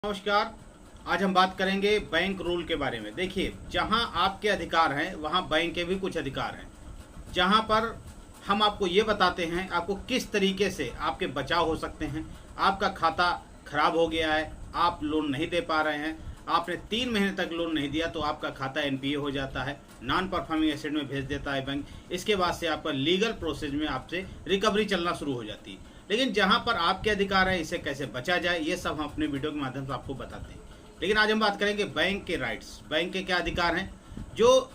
नमस्कार। आज हम बात करेंगे बैंक रूल के बारे में। देखिए, जहां आपके अधिकार हैं वहां बैंक के भी कुछ अधिकार हैं। जहां पर हम आपको ये बताते हैं आपको किस तरीके से आपके बचाव हो सकते हैं। आपका खाता खराब हो गया है, आप लोन नहीं दे पा रहे हैं, आपने 3 महीने तक लोन नहीं दिया तो आपका खाता एनपीए हो जाता है, नॉन परफॉर्मिंग एसेट में भेज देता है बैंक। इसके बाद से आपका लीगल प्रोसेस में आपसे रिकवरी चलना शुरू हो जाती है। लेकिन जहां पर आपके अधिकार है, इसे कैसे बचा जाए, ये सब हम अपने वीडियो के माध्यम से आपको बताते हैं। लेकिन आज हम बात करेंगे बैंक के राइट्स, बैंक के क्या अधिकार हैं, जो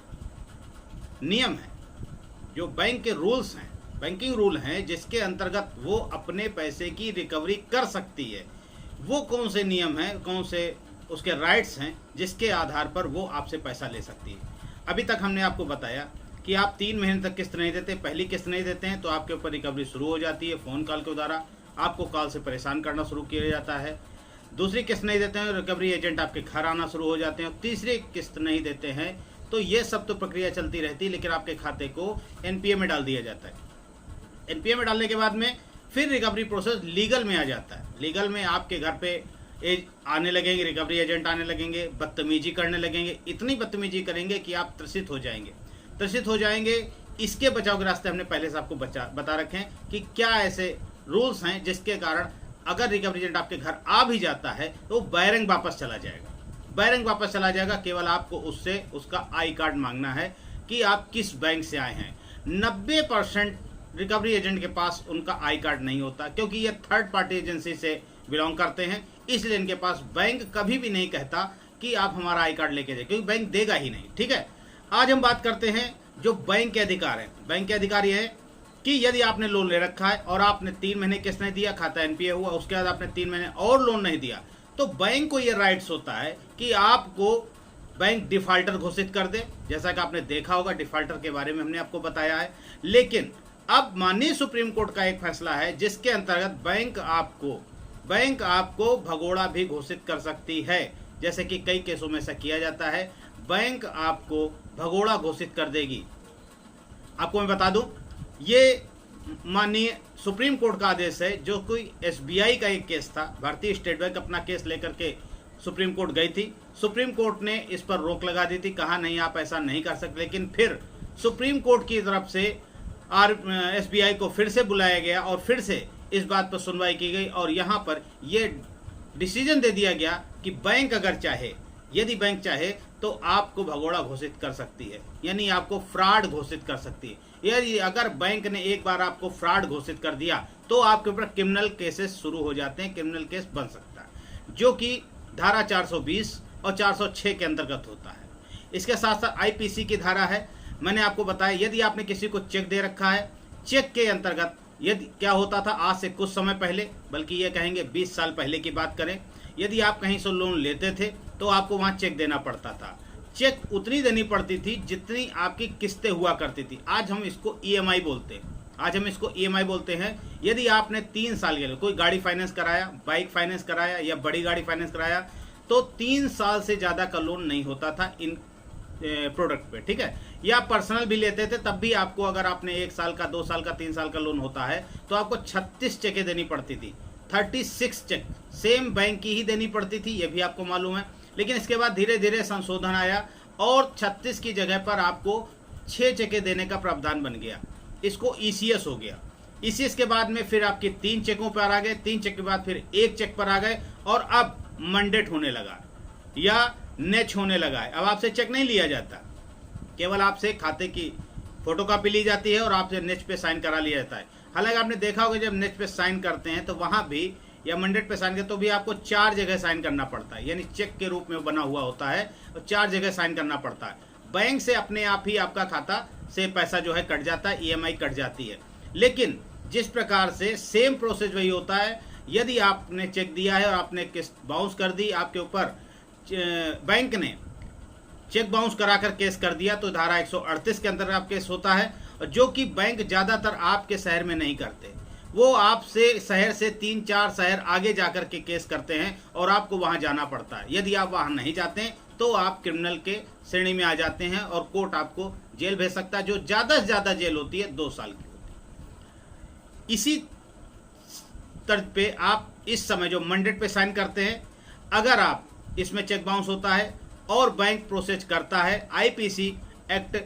नियम है, जो बैंक के रूल्स हैं, बैंकिंग रूल हैं, जिसके अंतर्गत वो अपने पैसे की रिकवरी कर सकती है। वो कौन से नियम हैं, कौन से उसके राइट्स हैं, जिसके आधार पर वो आपसे पैसा ले सकती है। अभी तक हमने आपको बताया कि आप 3 महीने तक किस्त नहीं देते, पहली किस्त नहीं देते हैं तो आपके ऊपर रिकवरी शुरू हो जाती है। फ़ोन कॉल के द्वारा आपको कॉल से परेशान करना शुरू किया जाता है। दूसरी किस्त नहीं देते हैं, रिकवरी एजेंट आपके घर आना शुरू हो जाते हैं। तीसरी किस्त नहीं देते हैं तो ये सब तो प्रक्रिया चलती रहती है, लेकिन आपके खाते को एनपीए में डाल दिया जाता है। एनपीए में डालने के बाद में फिर रिकवरी प्रोसेस लीगल में आ जाता है। लीगल में आपके घर पे आने लगेंगे, रिकवरी एजेंट आने लगेंगे, बदतमीजी करने लगेंगे। इतनी बदतमीजी करेंगे कि आप त्रसित हो जाएंगे। इसके बचाव के रास्ते हमने पहले से आपको बता रखे हैं कि क्या ऐसे रूल्स हैं जिसके कारण अगर रिकवरी एजेंट आपके घर आ भी जाता है तो बैरंग वापस चला जाएगा। केवल आपको उससे उसका आई कार्ड मांगना है कि आप किस बैंक से आए हैं। 90% रिकवरी एजेंट के पास उनका आई कार्ड नहीं होता, क्योंकि ये थर्ड पार्टी एजेंसी से बिलोंग करते हैं। इसलिए इनके पास बैंक कभी भी नहीं कहता कि आप हमारा आई कार्ड लेके जाइए, क्योंकि बैंक देगा ही नहीं। ठीक है, आज हम बात करते हैं जो बैंक के अधिकार हैं। बैंक के अधिकार ये है कि यदि आपने लोन ले रखा है और आपने 3 महीने किस्त नहीं दिया, खाता एनपीए हुआ, उसके बाद आपने 3 महीने और लोन नहीं दिया, तो बैंक को ये राइट्स होता है कि आपको बैंक डिफाल्टर घोषित कर दे। जैसा कि आपने देखा होगा, डिफाल्टर के बारे में हमने आपको बताया है। लेकिन अब माननीय सुप्रीम कोर्ट का एक फैसला है जिसके अंतर्गत बैंक आपको भगोड़ा भी घोषित कर सकती है। जैसे कि कई केसों में ऐसा किया जाता है, बैंक आपको भगोड़ा घोषित कर देगी। आपको मैं बता दूं, ये माननीय सुप्रीम कोर्ट का आदेश है। जो कोई एसबीआई का एक केस था, भारतीय स्टेट बैंक अपना केस लेकर के सुप्रीम कोर्ट गई थी। सुप्रीम कोर्ट ने इस पर रोक लगा दी थी, कहा नहीं आप ऐसा नहीं कर सकते। लेकिन फिर सुप्रीम कोर्ट की तरफ से एसबीआई को फिर से बुलाया गया और फिर से इस बात पर सुनवाई की गई और यहाँ पर यह डिसीजन दे दिया गया कि बैंक अगर चाहे, यदि बैंक चाहे तो आपको भगोड़ा घोषित कर सकती है, यानी आपको फ्रॉड घोषित कर सकती है। यदि अगर बैंक ने एक बार आपको फ्रॉड घोषित कर दिया तो आपके ऊपर क्रिमिनल केसेस शुरू हो जाते हैं, क्रिमिनल केस बन सकता है, जो कि धारा 420 और 406 के अंतर्गत होता है। इसके साथ साथ आईपीसी की धारा है। मैंने आपको बताया, यदि आपने किसी को चेक दे रखा है, चेक के अंतर्गत यदि क्या होता था, आज से कुछ समय पहले, बल्कि ये कहेंगे 20 साल पहले की बात करें, यदि आप कहीं से लोन लेते थे तो आपको वहाँ चेक देना पड़ता था। चेक उतनी देनी पड़ती थी जितनी आपकी किस्तें हुआ करती थी। आज हम इसको ईएमआई बोलते हैं। यदि आपने 3 साल के लिए कोई गाड़ी फाइनेंस कराया, बाइक फाइनेंस कराया या बड़ी गाड़ी फाइनेंस कराया, तो 3 साल से ज़्यादा का लोन नहीं होता था इन प्रोडक्ट पे। ठीक है, या पर्सनल भी लेते थे तब भी आपको, अगर आपने 1 साल का, 2 साल का, 3 साल का लोन होता है तो आपको 36 चेकें देनी पड़ती थी। 36 चेक सेम बैंक की ही देनी पड़ती थी, ये भी आपको मालूम है। लेकिन इसके बाद धीरे धीरे संशोधन आया और 36 की जगह पर आपको 6 चेकें देने का प्रावधान बन गया। इसको ईसीएस हो गया। ईसीएस के बाद में फिर आपके 3 चेकों पर आ गए, 3 चेक के बाद फिर 1 चेक पर आ गए और अब मंडेट होने लगा या नेच होने लगा है। अब आपसे चेक नहीं लिया जाता, केवल आपसे खाते की फोटोकॉपी ली जाती है और आपसे नेच पे साइन करा लिया जाता है। हालांकि आपने देखा होगा, जब नेच पे साइन करते हैं तो वहां भी, या मंडेट पे साइन करते तो भी आपको 4 जगह साइन करना पड़ता है, यानी चेक के रूप में बना हुआ होता है और 4 जगह साइन करना पड़ता है। बैंक से अपने आप ही आपका खाता से पैसा जो है कट जाता है, ईएमआई कट जाती है। लेकिन जिस प्रकार से सेम प्रोसेस वही होता है, यदि आपने चेक दिया है और आपने किस्त बाउंस कर दी, आपके ऊपर बैंक ने चेक बाउंस कराकर केस कर दिया, तो धारा 138 के अंतर्गत केस होता है। और जो कि बैंक ज़्यादातर आपके शहर में नहीं करते, वो आपसे शहर से 3-4 शहर आगे जाकर के केस करते हैं और आपको वहां जाना पड़ता है। यदि आप वहां नहीं जाते हैं तो आप क्रिमिनल के श्रेणी में आ जाते हैं और कोर्ट आपको जेल भेज सकता है, जो ज़्यादा से ज़्यादा जेल होती है 2 साल की होती है। इसी तर्ज पे आप इस समय जो मंडेट पे साइन करते हैं, अगर आप इसमें चेक बाउंस होता है और बैंक प्रोसेस करता है आईपीसी एक्ट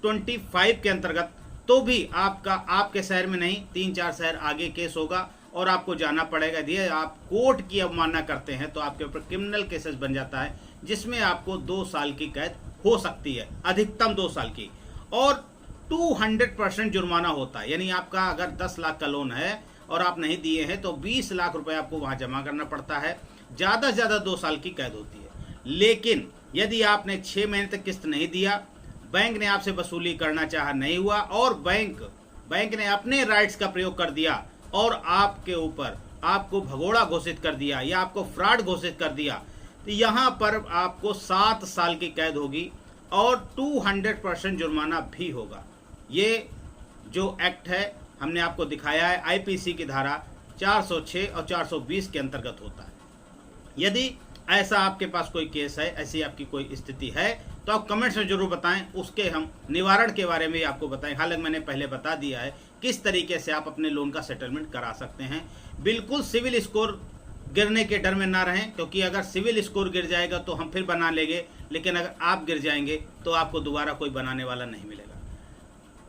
25 के अंतर्गत, तो भी आपके शहर में नहीं 3-4 शहर आगे केस होगा और आपको जाना पड़ेगा। यदि आप कोर्ट की अवमानना करते हैं तो आपके ऊपर क्रिमिनल केसेस बन जाता है, जिसमें आपको 2 साल की कैद हो सकती है, अधिकतम 2 साल की, और 200% जुर्माना होता है। यानी आपका अगर 10 लाख का लोन है और आप नहीं दिए हैं तो 20 लाख रुपए आपको वहां जमा करना पड़ता है। ज़्यादा से ज़्यादा 2 साल की कैद होती है। लेकिन यदि आपने 6 महीने तक किस्त नहीं दिया, बैंक ने आपसे वसूली करना चाहा, नहीं हुआ, और बैंक ने अपने राइट्स का प्रयोग कर दिया और आपके ऊपर आपको भगोड़ा घोषित कर दिया या आपको फ्रॉड घोषित कर दिया, तो यहाँ पर आपको 7 साल की कैद होगी और 200% जुर्माना भी होगा। ये जो एक्ट है हमने आपको दिखाया है, आईपीसी की धारा 406 और 420 के अंतर्गत होता है। यदि ऐसा आपके पास कोई केस है, ऐसी आपकी कोई स्थिति है, तो आप कमेंट्स में जरूर बताएं, उसके हम निवारण के बारे में आपको बताएं। हालांकि मैंने पहले बता दिया है किस तरीके से आप अपने लोन का सेटलमेंट करा सकते हैं। बिल्कुल सिविल स्कोर गिरने के डर में ना रहें, क्योंकि अगर सिविल स्कोर गिर जाएगा तो हम फिर बना लेंगे, लेकिन अगर आप गिर जाएंगे तो आपको दोबारा कोई बनाने वाला नहीं मिलेगा।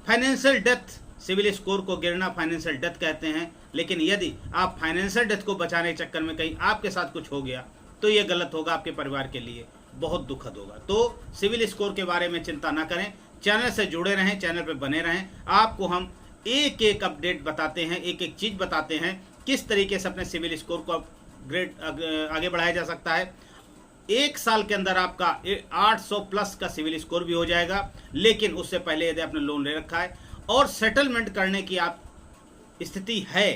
फाइनेंशियल डेथ, सिविल स्कोर को गिरना फाइनेंशियल डेथ कहते हैं, लेकिन यदि आप फाइनेंशियल डेथ को बचाने के चक्कर में कहीं आपके साथ कुछ हो गया तो ये गलत होगा, आपके परिवार के लिए बहुत दुखद होगा। तो सिविल स्कोर के बारे में चिंता ना करें, चैनल से जुड़े रहें, चैनल पर बने रहें। आपको हम एक एक अपडेट बताते हैं, एक एक चीज़ बताते हैं, किस तरीके से अपने सिविल स्कोर को ग्रेड आगे बढ़ाया जा सकता है। 1 साल के अंदर आपका 800 प्लस का सिविल स्कोर भी हो जाएगा, लेकिन उससे पहले यदि आपने लोन ले रखा है और सेटलमेंट करने की आप स्थिति है,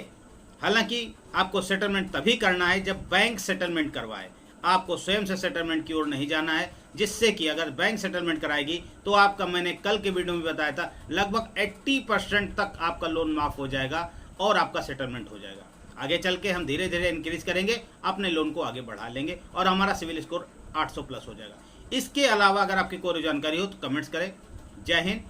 हालांकि आपको सेटलमेंट तभी करना है जब बैंक सेटलमेंट करवाए। आपको स्वयं से सेटलमेंट की ओर नहीं जाना है, जिससे कि अगर बैंक सेटलमेंट कराएगी तो आपका, मैंने कल के वीडियो में बताया था, लगभग 80% तक आपका लोन माफ हो जाएगा और आपका सेटलमेंट हो जाएगा। आगे चल के हम धीरे धीरे इंक्रीज करेंगे, अपने लोन को आगे बढ़ा लेंगे और हमारा सिविल स्कोर 800 प्लस हो जाएगा। इसके अलावा अगर आपकी कोई जानकारी हो तो कमेंट्स करें। जय हिंद,